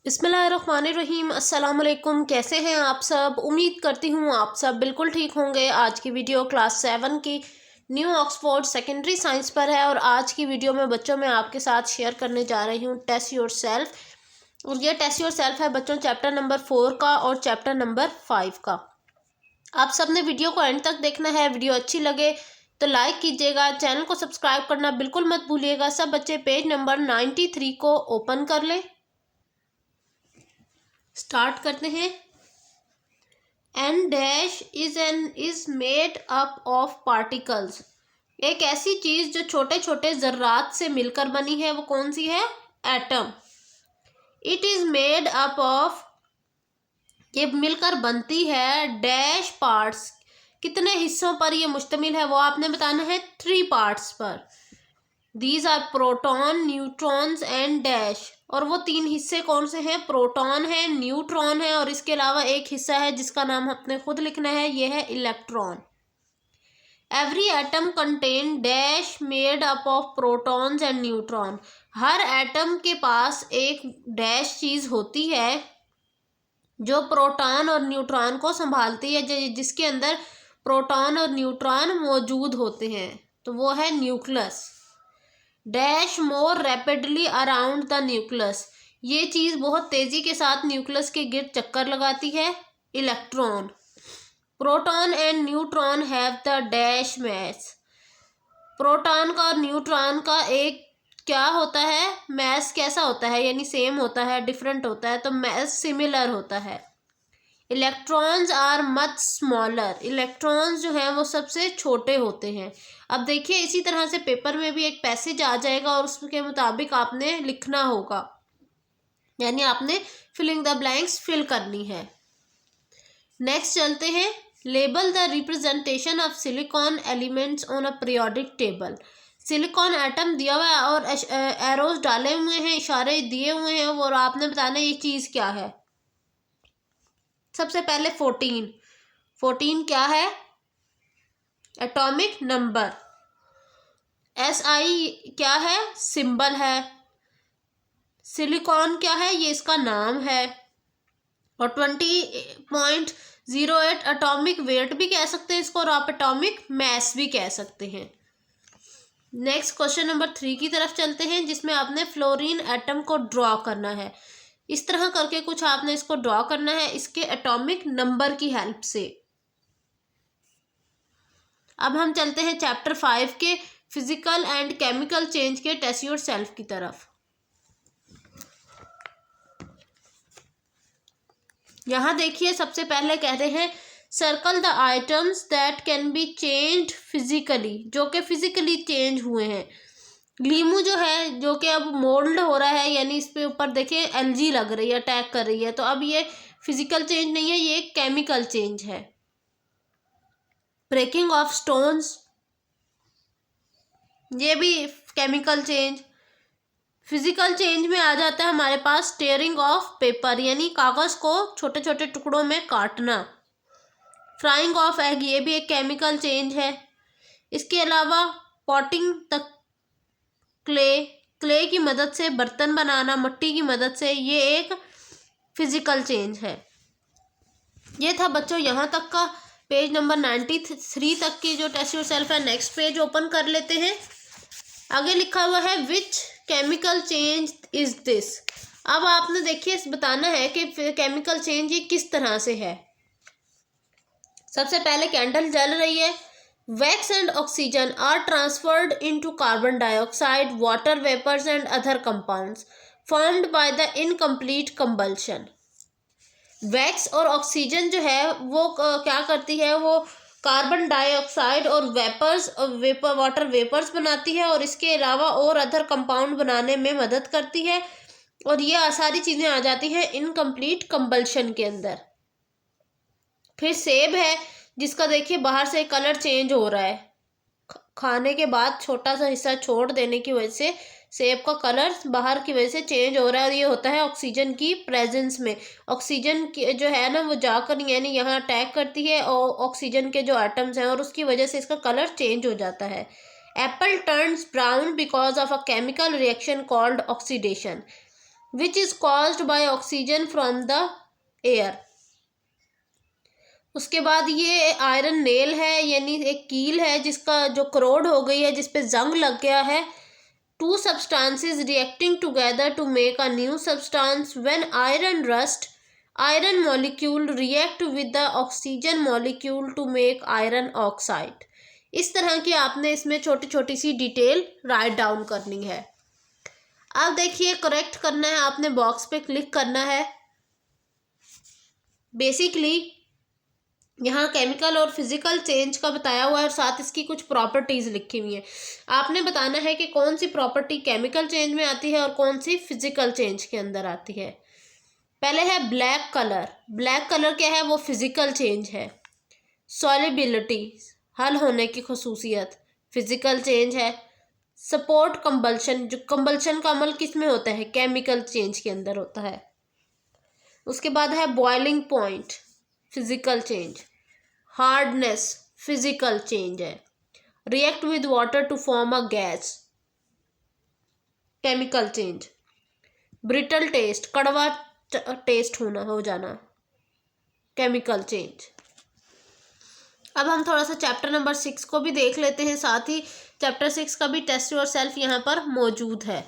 बिस्मिल्लाहिर्रहमानिर्रहीम। अस्सलाम वालेकुम। कैसे हैं आप सब? उम्मीद करती हूँ आप सब बिल्कुल ठीक होंगे। आज की वीडियो क्लास 7 की न्यू ऑक्सफोर्ड सेकेंडरी साइंस पर है और आज की वीडियो में बच्चों में आपके साथ शेयर करने जा रही हूँ टेस्ट योर सेल्फ। और ये टेस्ट योर सेल्फ है बच्चों चैप्टर नंबर 4 का और चैप्टर नंबर 5 का। आप सब ने वीडियो को एंड तक देखना है। वीडियो अच्छी लगे तो लाइक कीजिएगा, चैनल को सब्सक्राइब करना बिल्कुल मत भूलिएगा। सब बच्चे पेज नंबर 93 को ओपन कर लें। स्टार्ट करते हैं। An dash is made up of particles. एक ऐसी चीज जो छोटे छोटे जर्रात से मिलकर बनी है, वो कौन सी है? Atom. It is made up of, ये मिलकर बनती है डैश पार्ट्स। कितने हिस्सों पर ये मुश्तमिल है वो आपने बताना है, 3 पार्ट्स पर। These are proton, neutrons and dash. और वो 3 हिस्से कौन से हैं? प्रोटॉन है, न्यूट्रॉन है और इसके अलावा एक हिस्सा है जिसका नाम अपने खुद लिखना है, ये है electron. Every atom contain dash made up of protons and neutron. Her atom के पास एक डैश चीज होती है जो प्रोटॉन और न्यूट्रॉन को संभालती है, जिसके अंदर प्रोटॉन और न्यूट्रॉन मौजूद होते हैं, तो वो है nucleus. Dash more rapidly around the nucleus. ये चीज बहुत तेजी के साथ न्यूक्लियस के गिर्द चक्कर लगाती है, electron. Proton and neutron have the dash mass. Proton का और न्यूट्रॉन का एक क्या होता है? मैस कैसा होता है? यानी सेम होता है, डिफरेंट होता है, तो मैस सिमिलर होता है। Electrons are much smaller. Electrons जो हैं वो सबसे छोटे होते हैं। अब देखिए इसी तरह से पेपर में भी एक पैसेज आ जाएगा और उसके मुताबिक आपने लिखना होगा, यानी आपने फिलिंग द ब्लैंक्स फिल करनी है। नेक्स्ट चलते हैं। Label the representation of silicon elements on a periodic table. Silicon atom दिया हुआ है और एरोज डाले हुए हैं, इशारे दिए हुए हैं, और आपने बताना ये चीज क्या है। सबसे पहले 14 क्या है? Atomic number. SI क्या है? सिंबल है। सिलिकॉन क्या है? ये इसका नाम है। और 20.08 एटॉमिक वेट भी कह सकते हैं इसको, और आप एटॉमिक मैस भी कह सकते हैं। नेक्स्ट क्वेश्चन नंबर 3 की तरफ चलते हैं, जिसमें आपने फ्लोरीन एटम को ड्रॉ करना है। इस तरह करके कुछ आपने इसको ड्रॉ करना है इसके एटॉमिक नंबर की हेल्प से। अब हम चलते हैं चैप्टर 5 के फिजिकल एंड केमिकल चेंज के टेस्ट योर सेल्फ की तरफ। यहां देखिए सबसे पहले कहते हैं circle the items that can be changed physically, जो कि फिजिकली चेंज हुए हैं। लीमू जो है, जो कि अब मोल्ड हो रहा है, यानी इस पे ऊपर देखिए एलजी लग रही है, अटैक कर रही है, तो अब ये फिजिकल चेंज नहीं है, ये एक केमिकल चेंज है। ब्रेकिंग ऑफ स्टोन्स, ये भी केमिकल चेंज। फिजिकल चेंज में आ जाता है हमारे पास टेयरिंग ऑफ पेपर, यानी कागज को छोटे छोटे टुकड़ों में काटना। फ्राइंग ऑफ एग, ये भी एक केमिकल चेंज है। इसके अलावा पॉटिंग तक क्ले की मदद से बर्तन बनाना, मिट्टी की मदद से, ये एक फिजिकल चेंज है। ये था बच्चों यहाँ तक का पेज नंबर 93 तक की जो टेस्ट योर सेल्फ है। नेक्स्ट पेज ओपन कर लेते हैं। आगे लिखा हुआ है which chemical change is this. अब आपने देखिए बताना है कि केमिकल चेंज ये किस तरह से है। सबसे पहले कैंडल जल रही है। Wax and oxygen are transferred into carbon dioxide, water vapours and other compounds formed by the incomplete combustion. Wax और ऑक्सीजन जो है वो क्या करती है? वो कार्बन डाइऑक्साइड और वाटर वेपर्स बनाती है, और इसके अलावा और अदर कंपाउंड बनाने में मदद करती है, और ये सारी चीज़ें आ जाती हैं इनकम्प्लीट कंबल्शन के अंदर। फिर सेब है, जिसका देखिए बाहर से कलर चेंज हो रहा है, खाने के बाद छोटा सा हिस्सा छोड़ देने की वजह से सेब का कलर बाहर की वजह से चेंज हो रहा है, और ये होता है ऑक्सीजन की प्रेजेंस में। ऑक्सीजन जो है ना वो जाकर यानी यहाँ अटैक करती है और ऑक्सीजन के जो एटम्स हैं, और उसकी वजह से इसका कलर चेंज हो जाता है। Apple turns brown because of a chemical reaction called oxidation. Which is caused by oxygen from the air. उसके बाद ये आयरन नेल है, यानी एक कील है जिसका जो करोड हो गई है, जिस पे जंग लग गया है। Two substances reacting together to make a new substance. When iron rust, iron molecule react with the oxygen molecule to make iron oxide. इस तरह की आपने इसमें छोटी छोटी सी डिटेल राइट डाउन करनी है। अब देखिए, करेक्ट करना है आपने, बॉक्स पे क्लिक करना है। बेसिकली यहाँ केमिकल और फिजिकल चेंज का बताया हुआ है और साथ इसकी कुछ प्रॉपर्टीज लिखी हुई है। आपने बताना है कि कौन सी प्रॉपर्टी केमिकल चेंज में आती है और कौन सी फिजिकल चेंज के अंदर आती है। पहले है ब्लैक कलर। ब्लैक कलर क्या है? वो फिजिकल चेंज है। सॉलिबिलिटी, हल होने की खसूसियत, फिजिकल चेंज है। सपोर्ट कंबल्शन, जो कंबल्शन का अमल किस में होता है? केमिकल चेंज के अंदर होता है। उसके बाद है boiling point, physical change. Hardness, physical change है। React with water to form a gas, chemical change. Brittle taste, कड़वा टेस्ट हो जाना, केमिकल चेंज। अब हम थोड़ा सा चैप्टर नंबर 6 को भी देख लेते हैं, साथ ही चैप्टर 6 का भी टेस्ट योरसेल्फ यहाँ पर मौजूद है।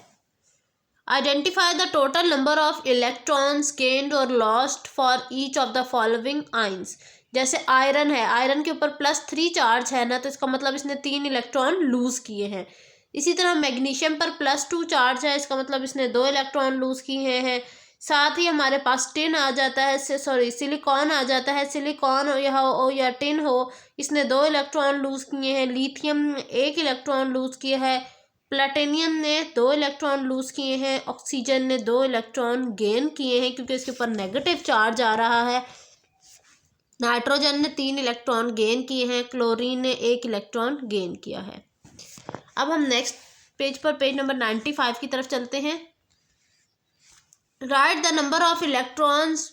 Identify the total number of electrons gained और lost for each of the following ions. जैसे आयरन है, आयरन के ऊपर +3 चार्ज है ना, तो इसका मतलब इसने 3 इलेक्ट्रॉन लूज किए हैं। इसी तरह मैग्नीशियम पर +2 चार्ज है, इसका मतलब इसने 2 इलेक्ट्रॉन लूज किए हैं। साथ ही हमारे पास टिन आ जाता है, सिलिकॉन आ जाता है। सिलिकॉन हो या टिन हो, इसने 2 इलेक्ट्रॉन लूज किए हैं। लिथियम 1 इलेक्ट्रॉन लूज किया है। प्लेटिनियम ने 2 इलेक्ट्रॉन लूज किए हैं। ऑक्सीजन ने 2 इलेक्ट्रॉन गेन किए हैं क्योंकि इसके ऊपर नेगेटिव चार्ज आ रहा है। नाइट्रोजन ने 3 इलेक्ट्रॉन गेन किए हैं। क्लोरीन ने 1 इलेक्ट्रॉन गेन किया है। अब हम नेक्स्ट पेज पर, पेज नंबर 95 की तरफ चलते हैं। Write the number of electrons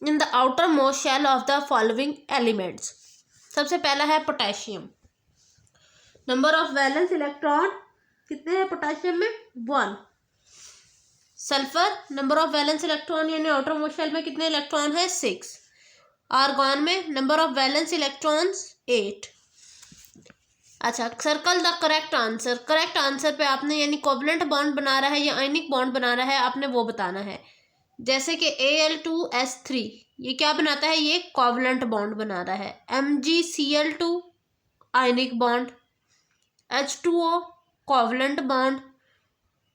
in the outermost shell of the following elements. सबसे पहला है potassium. Number of valence electron कितने हैं पोटेशियम में? 1। Sulphur, number of valence electron यानी आउटर मोस्ट शेल में कितने इलेक्ट्रॉन है? 6। आर्गॉन में नंबर ऑफ वैलेंस इलेक्ट्रॉन्स 8। अच्छा, circle the correct answer. Correct answer पे आपने, यानी कोवलेंट बॉन्ड बना रहा है या आयनिक बॉन्ड बना रहा है, आपने वो बताना है। जैसे कि Al2S3 ये क्या बनाता है? ये कोवलेंट बॉन्ड बना रहा है। MgCl2 ionic bond. H2O covalent bond.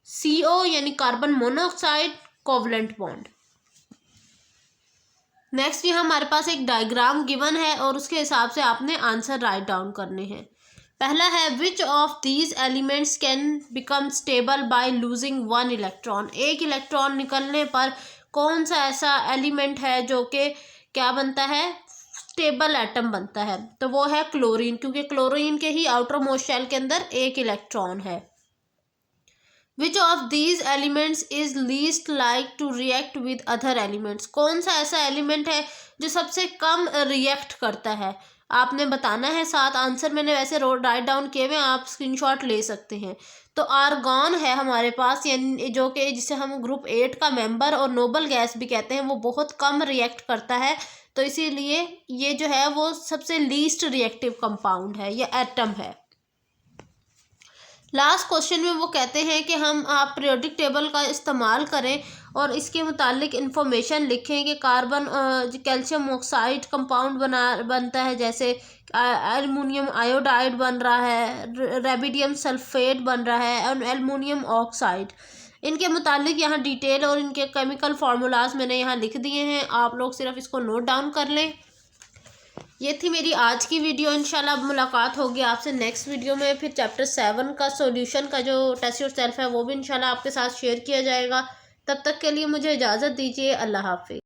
CO यानी carbon monoxide covalent bond. Next यहाँ हमारे पास एक डायग्राम गिवन है और उसके हिसाब से आपने आंसर राइट डाउन करने हैं। पहला है which of these elements can become stable by losing 1 electron. 1 electron निकलने पर कौन सा ऐसा एलिमेंट है जो कि क्या बनता है? स्टेबल एटम बनता है। तो वो है क्लोरीन, क्योंकि क्लोरीन के ही आउटर मोस्ट शेल के अंदर 1 इलेक्ट्रॉन है। Which of these elements is least like to react with other elements. कौन सा ऐसा एलिमेंट है जो सबसे कम रिएक्ट करता है, आपने बताना है। साथ आंसर मैंने वैसे राइट डाउन किए हुए, आप स्क्रीनशॉट ले सकते हैं। तो आर्गॉन है हमारे पास, यानी जो कि जिसे हम ग्रुप 8 का मेंबर और नोबल गैस भी कहते हैं, वो बहुत कम रिएक्ट करता है। तो इसीलिए ये जो है वो सबसे लीस्ट रिएक्टिव कंपाउंड है या एटम है। लास्ट क्वेश्चन में वो कहते हैं कि आप पीरियोडिक टेबल का इस्तेमाल करें और इसके मुतालिक इन्फॉर्मेशन लिखें कि कार्बन कैल्शियम ऑक्साइड कंपाउंड बनता है, जैसे एल्युमिनियम आयोडाइड बन रहा है, रेबिडियम सल्फेट बन रहा है और एल्युमिनियम ऑक्साइड। इनके मुतालिक यहाँ डिटेल और इनके केमिकल फार्मूलाज मैंने यहाँ लिख दिए हैं, आप लोग सिर्फ इसको नोट डाउन कर लें। ये थी मेरी आज की वीडियो। इंशाल्लाह अब मुलाकात होगी आपसे नेक्स्ट वीडियो में। फिर चैप्टर 7 का सॉल्यूशन का जो टेस्ट योरसेल्फ है वो भी इंशाल्लाह आपके साथ शेयर किया जाएगा। तब तक के लिए मुझे इजाज़त दीजिए। अल्लाह हाफिज़।